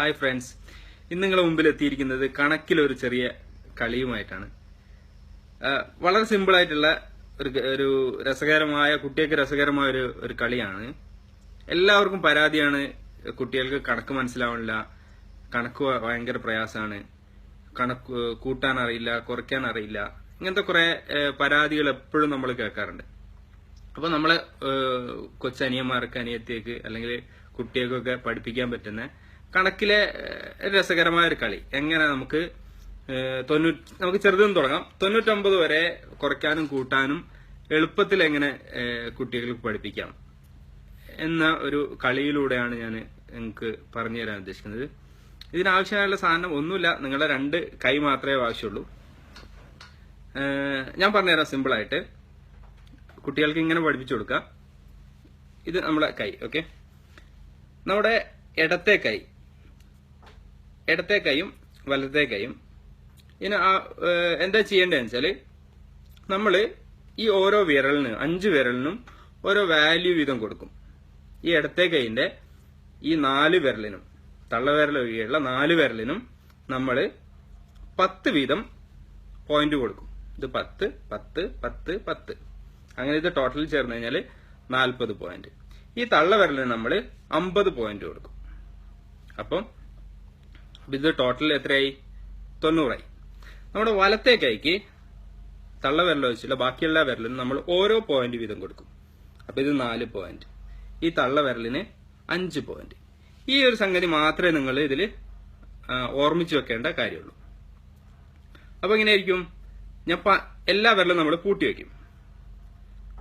Hi friends, ഇന്ന് നിങ്ങളുടെ മുമ്പിൽ എത്തിയിരിക്കുന്നത് കണക്കിലൊരു ചെറിയ കളിയുമായിട്ടാണ്. വളരെ സിമ്പിൾ ആയിട്ടുള്ള ഒരു രസകരമായ കുട്ടികൾക്ക് രസകരമായ ഒരു കളിയാണ്. എല്ലാവർക്കും പരാതിയാണ്, കുട്ടികൾക്ക് കണക്ക് മനസ്സിലാവണില്ല, കണക്ക് ഭയങ്കര പ്രയാസമാണ്, കണക്ക് കൂട്ടാൻ അറിയില്ല, കുറയ്ക്കാൻ അറിയില്ല, ഇങ്ങനത്തെ കുറെ പരാതികൾ എപ്പോഴും നമ്മൾ കേൾക്കാറുണ്ട്. അപ്പൊ നമ്മളെ കൊച്ചനിയന്മാർക്ക്, അനിയത്തിയേക്ക് അല്ലെങ്കിൽ കുട്ടികൾക്കൊക്കെ പഠിപ്പിക്കാൻ പറ്റുന്ന കണക്കിലെ രസകരമായ ഒരു കളി എങ്ങനെ നമുക്ക് ചെറുതെന്ന് തുടങ്ങാം. 99 വരെ കുറയ്ക്കാനും കൂട്ടാനും എളുപ്പത്തിൽ എങ്ങനെ കുട്ടികൾക്ക് പഠിപ്പിക്കാം എന്ന ഒരു കളിയിലൂടെയാണ് ഞാൻ നിങ്ങൾക്ക് പറഞ്ഞു തരാൻ ഉദ്ദേശിക്കുന്നത്. ഇതിനാവശ്യമായുള്ള സാധനം ഒന്നുമില്ല, നിങ്ങളുടെ 2 കൈ മാത്രമേ ആവശ്യമുള്ളൂ. ഞാൻ പറഞ്ഞുതരാം സിമ്പിളായിട്ട്. കുട്ടികൾക്ക് ഇങ്ങനെ പഠിപ്പിച്ചു കൊടുക്കാം. ഇത് നമ്മളെ കൈ, ഓക്കെ. നമ്മുടെ ഇടത്തെ കൈയും വലത്തെ കൈയും ഇനി എന്താ ചെയ്യേണ്ടതെന്ന് വെച്ചാല്, നമ്മൾ ഈ ഓരോ വിരലിനും 5 വിരലിനും ഓരോ വാല്യൂ വീതം കൊടുക്കും. ഈ ഇടത്തെ കൈന്റെ ഈ 4 വിരലിനും, തള്ളവിരൽ ഒഴികെയുള്ള 4 വിരലിനും നമ്മൾ 10 വീതം പോയിന്റ് കൊടുക്കും. ഇത് 10 10 10 10, അങ്ങനെ ഇത് ടോട്ടൽ ചേർന്ന് കഴിഞ്ഞാൽ 40 പോയിന്റ്. ഈ തള്ളവിരലിന് നമ്മൾ 50 പോയിന്റ് കൊടുക്കും. അപ്പം ഇത് ടോട്ടൽ എത്രയായി? 90ആയി. നമ്മുടെ വലത്തെ കൈക്ക് തള്ളവിരൽ വെച്ചില്ല ബാക്കിയുള്ള വിരലിന് നമ്മൾ ഓരോ പോയിന്റ് വീതം കൊടുക്കും. അപ്പൊ ഇത് 4 പോയിന്റ്, ഈ തള്ളവിരലിന് 5 പോയിന്റ്. ഈ ഒരു സംഗതി മാത്രമേ നിങ്ങൾ ഇതിൽ ഓർമ്മിച്ചു വെക്കേണ്ട കാര്യമുള്ളൂ. അപ്പൊ എങ്ങനെയായിരിക്കും? ഞാൻ എല്ലാ വിരലും നമ്മൾ കൂട്ടി വെക്കും.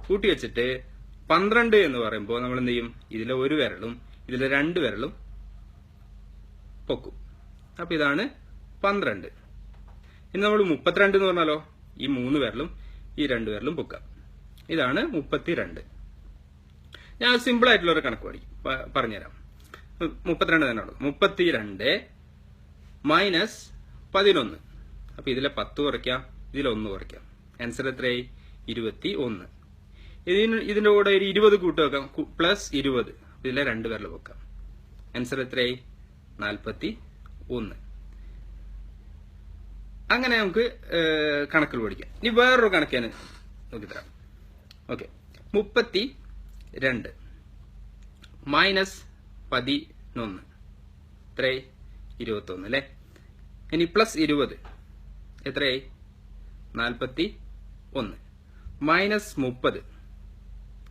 കൂട്ടി വെച്ചിട്ട് 12 എന്ന് പറയുമ്പോൾ നമ്മൾ എന്ത് ചെയ്യും? ഇതിലെ ഒരു വിരലും ഇതിലെ 2 വിരലും പൊക്കും. അപ്പൊ ഇതാണ് 12. ഇനി നമ്മൾ 32 എന്ന് പറഞ്ഞാലോ, ഈ 3 വിരലും ഈ 2 വിരലും പൊക്കാം. ഇതാണ് 32. ഞാൻ സിമ്പിൾ ആയിട്ടുള്ള ഒരു കണക്ക് പറഞ്ഞുതരാം. 32 തന്നെ ഉള്ളൂ. 32 മൈനസ് 11. അപ്പൊ ഇതിലെ 10 കുറയ്ക്കാം, ഇതിൽ 1 കുറയ്ക്കാം. ആൻസർ എത്രയായി? 21. ഇതിന്റെ കൂടെ ഒരു 20 കൂട്ട് വെക്കാം, പ്ലസ് 20. ഇതിലെ 2 വിരൽ വെക്കാം. ആൻസർ എത്രയായി? 41. അങ്ങനെ നമുക്ക് കണക്കുകൾ പഠിക്കാം. ഇനി വേറൊരു കണക്ക് ഞാൻ നോക്കിത്തരാം. ഓക്കെ, 32 മൈനസ് 11 എത്രയായി? 21 അല്ലെ. ഇനി പ്ലസ് 20 എത്രയായി? 41. മൈനസ് 30,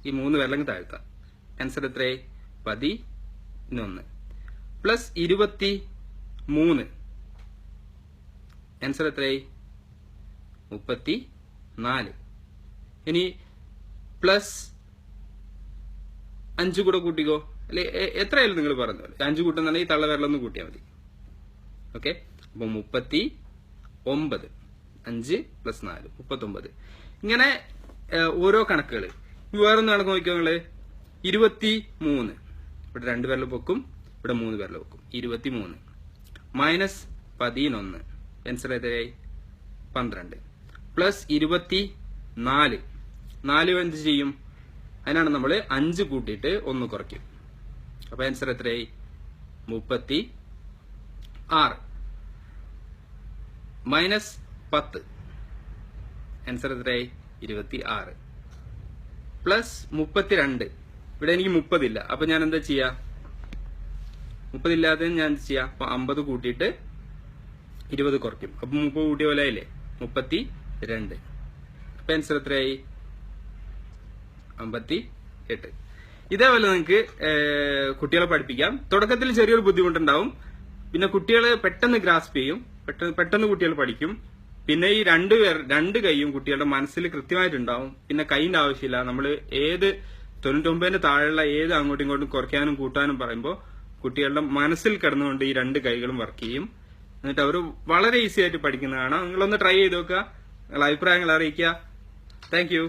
ഈ 3 വിരലങ്ങ് താഴ്ത്താം. ആൻസർ എത്രയായി? 11. പ്ലസ് 23, ആൻസർ എത്രയായി? 34. ഇനി പ്ലസ് 5 കൂടെ കൂട്ടിക്കോ, അല്ലെ എത്രയായാലും നിങ്ങൾ പറഞ്ഞു 5 കൂട്ടുന്നുണ്ടെങ്കിൽ ഈ തള്ളവിരലൊന്ന് കൂട്ടിയാൽ മതി. ഓക്കെ, അപ്പൊ 39, 5 പ്ലസ് 4 39. ഇങ്ങനെ ഓരോ കണക്കുകൾ. വേറൊന്ന് കണക്ക് നോക്കിയോ നിങ്ങള്. 23, ഇവിടെ 2 വിരൽ പൊക്കും, ഇവിടെ 3 വിരൽ പൊക്കും. 23 മൈനസ് 11, ആൻസർ എത്രയായി? 12. പ്ലസ് 24, 4 എന്ത് ചെയ്യും? അതിനാണ് നമ്മൾ 5 കൂട്ടിയിട്ട് 1 കുറയ്ക്കും. അപ്പൊ ആൻസർ എത്രയായി? 36. മൈനസ് 10, ആൻസർ എത്രയായി? 26. പ്ലസ് 32, ഇവിടെ എനിക്ക് 30 ഇല്ല, അപ്പൊ ഞാൻ എന്താ ചെയ്യാ? 30 ഇല്ലാതെ ഞാൻ എന്ത് ചെയ്യാ? അപ്പൊ 50 കൂട്ടിയിട്ട് 20 കുറയ്ക്കും. അപ്പൊ 30 കൂട്ടിയ പോലെ ആയില്ലേ? 32. അപ്പൊ ആൻസർ എത്രയായി? 58. ഇതേപോലെ നിങ്ങൾക്ക് കുട്ടികളെ പഠിപ്പിക്കാം. തുടക്കത്തിൽ ചെറിയൊരു ബുദ്ധിമുട്ടുണ്ടാവും, പിന്നെ കുട്ടികളെ പെട്ടെന്ന് ഗ്രാസ്പ് ചെയ്യും, പെട്ടെന്ന് കുട്ടികൾ പഠിക്കും. പിന്നെ ഈ 2 കൈയും കുട്ടികളുടെ മനസ്സിൽ കൃത്യമായിട്ടുണ്ടാവും. പിന്നെ കൈന്റെ ആവശ്യമില്ല. നമ്മൾ ഏത് 99 താഴെയുള്ള ഏത് അങ്ങോട്ടും ഇങ്ങോട്ടും കുറയ്ക്കാനും കൂട്ടാനും പറയുമ്പോൾ കുട്ടികളുടെ മനസ്സിൽ കിടന്നുകൊണ്ട് ഈ 2 കൈകളും വർക്ക് ചെയ്യും. എന്നിട്ട് അവർ വളരെ ഈസി ആയിട്ട് പഠിക്കുന്നതാണ്. നിങ്ങളൊന്ന് ട്രൈ ചെയ്ത് നോക്കുക, നിങ്ങളുടെ അഭിപ്രായങ്ങൾ അറിയിക്കുക. Thank you.